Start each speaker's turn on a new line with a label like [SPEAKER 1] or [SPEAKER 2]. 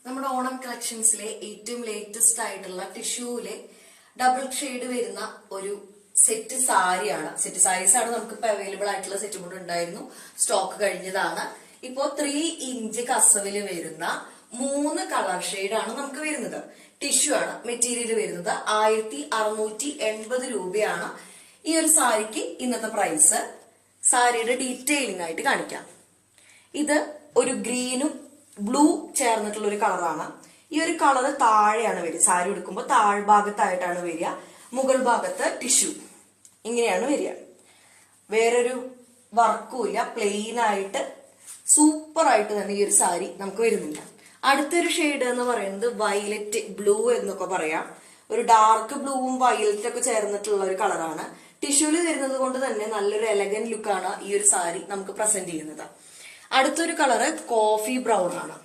[SPEAKER 1] നമ്മുടെ ഓണം കളക്ഷൻസിലെ ഏറ്റവും ലേറ്റസ്റ്റ് ആയിട്ടുള്ള ടിഷ്യൂവിലെ ഡബിൾ ഷെയ്ഡ് വരുന്ന ഒരു സെറ്റ് സാരിയാണ്. സെറ്റ് സാരീസ് ആണ് നമുക്ക് ഇപ്പൊ അവൈലബിൾ ആയിട്ടുള്ള സെറ്റ് കൂടെ ഉണ്ടായിരുന്നു, സ്റ്റോക്ക് കഴിഞ്ഞതാണ്. ഇപ്പോ 3 ഇഞ്ച് കസവില് വരുന്ന 3 കളർ ഷെയ്ഡ് ആണ് നമുക്ക് വരുന്നത്. ടിഷ്യൂ ആണ് മെറ്റീരിയൽ വരുന്നത്. 1680 രൂപയാണ് ഈ ഒരു സാരിക്ക് ഇന്നത്തെ പ്രൈസ്. സാരിയുടെ ഡീറ്റെയിലിംഗ് ആയിട്ട് കാണിക്കാം. ഇത് ഒരു ഗ്രീനും ബ്ലൂ ചേർന്നിട്ടുള്ള ഒരു കളറാണ്. ഈ ഒരു കളർ താഴെയാണ് വരിക. സാരി എടുക്കുമ്പോൾ താഴ്ഭാഗത്തായിട്ടാണ് വരിക. മുകൾ ഭാഗത്ത് ടിഷ്യൂ ഇങ്ങനെയാണ് വരിക. വേറൊരു വർക്കും ഇല്ല, പ്ലെയിൻ ആയിട്ട് സൂപ്പർ ആയിട്ട് തന്നെ ഈ ഒരു സാരി നമുക്ക് വരുന്നില്ല. അടുത്തൊരു ഷെയ്ഡ് എന്ന് പറയുന്നത് വയലറ്റ് ബ്ലൂ എന്നൊക്കെ പറയാം. ഒരു ഡാർക്ക് ബ്ലൂവും വയലറ്റും ഒക്കെ ചേർന്നിട്ടുള്ള ഒരു കളറാണ്. ടിഷ്യൂല് വരുന്നത് കൊണ്ട് തന്നെ നല്ലൊരു എലഗന്റ് ലുക്കാണ് ഈ ഒരു സാരി നമുക്ക് പ്രസന്റ് ചെയ്യുന്നത്. അടുത്തൊരു കളറ് കോഫി ബ്രൗൺ ആണ്.